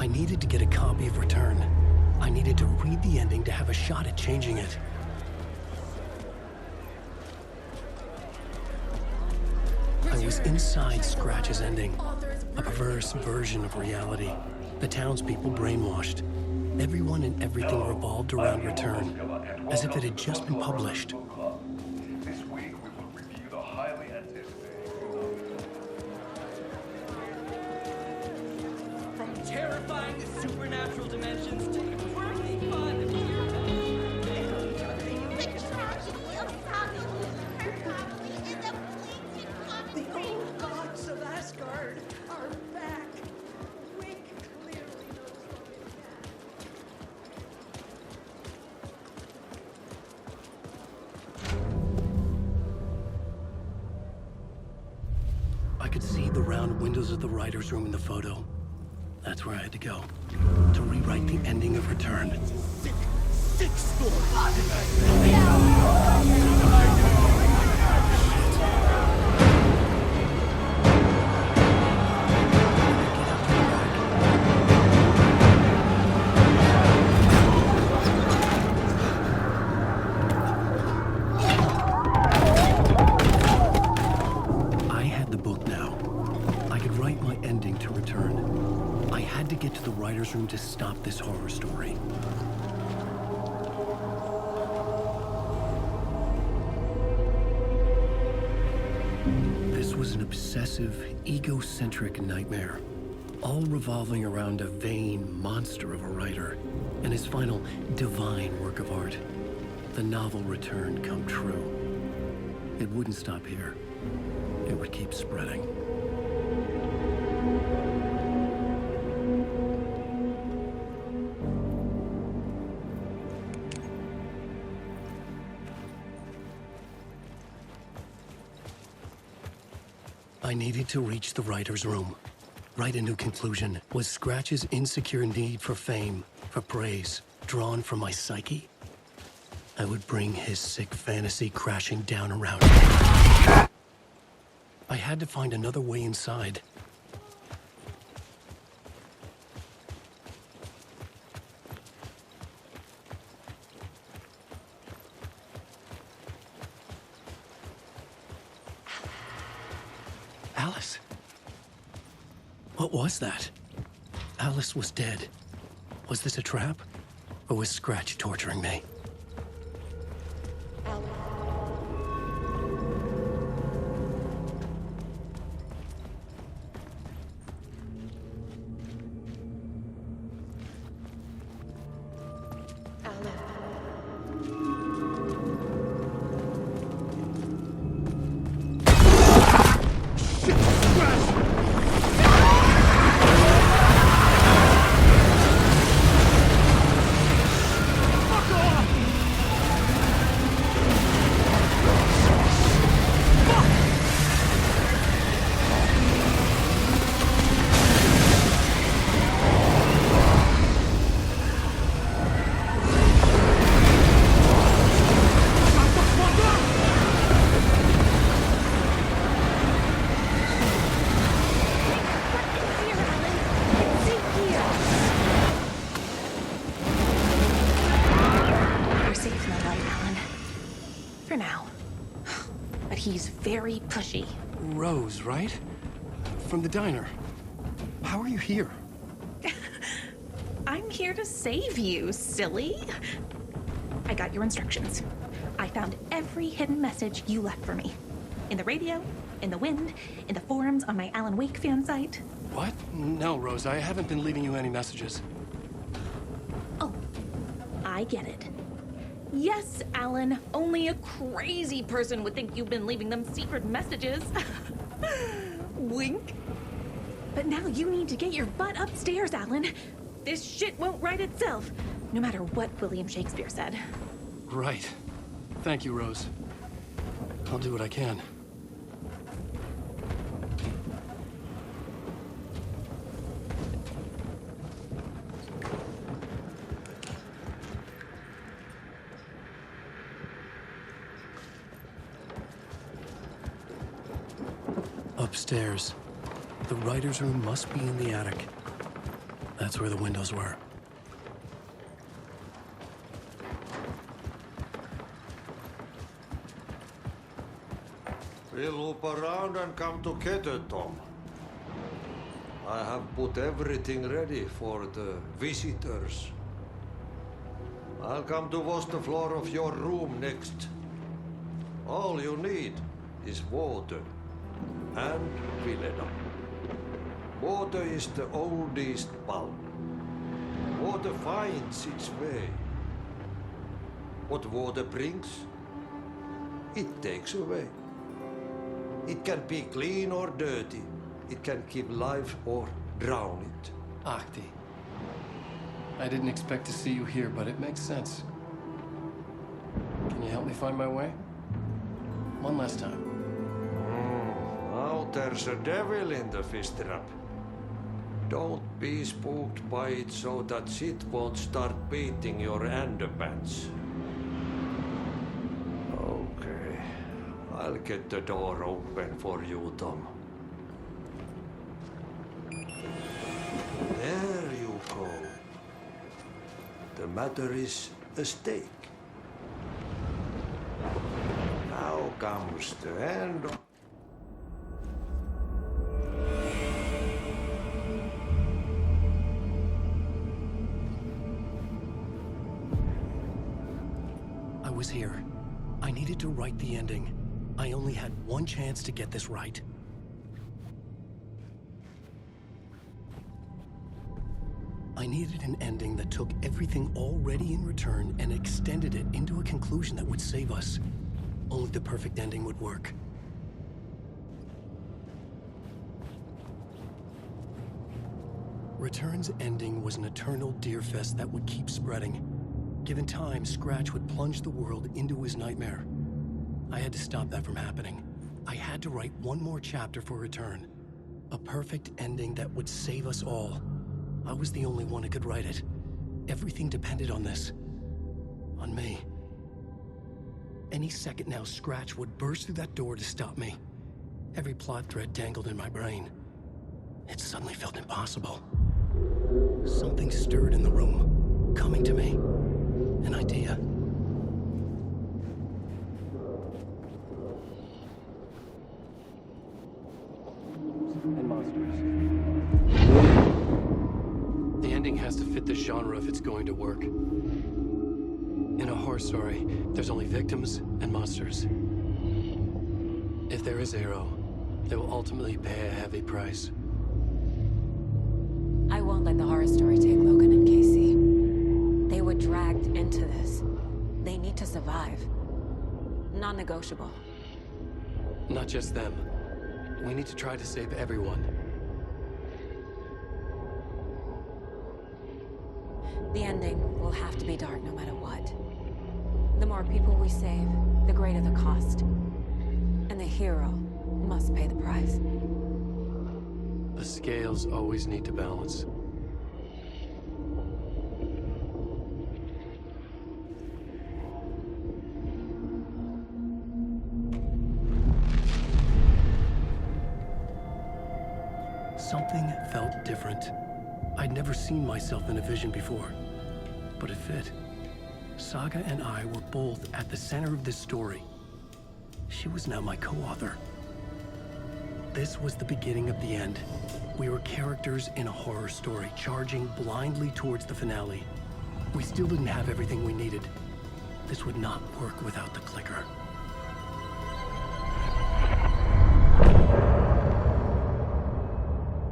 I needed to get a copy of Return. I needed to read the ending to have a shot at changing it. I was inside Scratch's ending, a perverse version of reality. The townspeople brainwashed. Everyone and everything revolved around Return, as if it had just been published. This week we will review the highly anticipated. From terrifying supernatural dimensions to incredibly fun. The old gods of Asgard are back. Wink clearly knows what is I could see the round windows of the writer's room in the photo. That's where I had to go, to rewrite the ending of Return. Sick story. I had the book now. I could write my ending to Return. I had to get to the writer's room to stop this horror story. This was an obsessive, egocentric nightmare, all revolving around a vain monster of a writer and his final divine work of art, the novel Return come true. It wouldn't stop here. It would keep spreading. I needed to reach the writer's room. Write a new conclusion. Was Scratch's insecure need for fame, for praise, drawn from my psyche? I would bring his sick fantasy crashing down around me. I had to find another way inside. Alice? What was that? Alice was dead. Was this a trap? Or was Scratch torturing me? He's very pushy. Rose, right? From the diner. How are you here? I'm here to save you, silly. I got your instructions. I found every hidden message you left for me. In the radio, in the wind, in the forums on my Alan Wake fan site. What? No, Rose, I haven't been leaving you any messages. Oh, I get it. Yes, Alan, only a crazy person would think you've been leaving them secret messages. Wink. But now you need to get your butt upstairs, Alan. This shit won't right itself, no matter what William Shakespeare said. Right. Thank you, Rose. I'll do what I can. Upstairs. The writer's room must be in the attic. That's where the windows were. We'll loop around and come together, Tom. I have put everything ready for the visitors. I'll come to wash the floor of your room next. All you need is water and vinegar. Water is the oldest bulb. Water finds its way. What water brings, it takes away. It can be clean or dirty. It can keep life or drown it. Ahti. I didn't expect to see you here, but it makes sense. Can you help me find my way? One last time. Now there's a devil in the fish trap. Don't be spooked by it so that shit won't start beating your underpants. Okay, I'll get the door open for you, Tom. There you go. The matter is a stake. Now comes the end of... I was here. I needed to write the ending. I only had one chance to get this right. I needed an ending that took everything already in return and extended it into a conclusion that would save us. Only the perfect ending would work. Return's ending was an eternal Deerfest that would keep spreading. Given time, Scratch would plunge the world into his nightmare. I had to stop that from happening. I had to write one more chapter for Return. A perfect ending that would save us all. I was the only one who could write it. Everything depended on this. On me. Any second now, Scratch would burst through that door to stop me. Every plot thread dangled in my brain. It suddenly felt impossible. Something stirred in the room, coming to me. An idea. And monsters. The ending has to fit the genre if it's going to work. In a horror story, there's only victims and monsters. If there is a hero, they will ultimately pay a heavy price. I won't let the horror story take Logan and Casey. They were dragged into this. They need to survive. Non-negotiable. Not just them. We need to try to save everyone. The ending will have to be dark no matter what. The more people we save, the greater the cost. And the hero must pay the price. The scales always need to balance. Something felt different. I'd never seen myself in a vision before, but it fit. Saga and I were both at the center of this story. She was now my co-author. This was the beginning of the end. We were characters in a horror story, charging blindly towards the finale. We still didn't have everything we needed. This would not work without the clicker.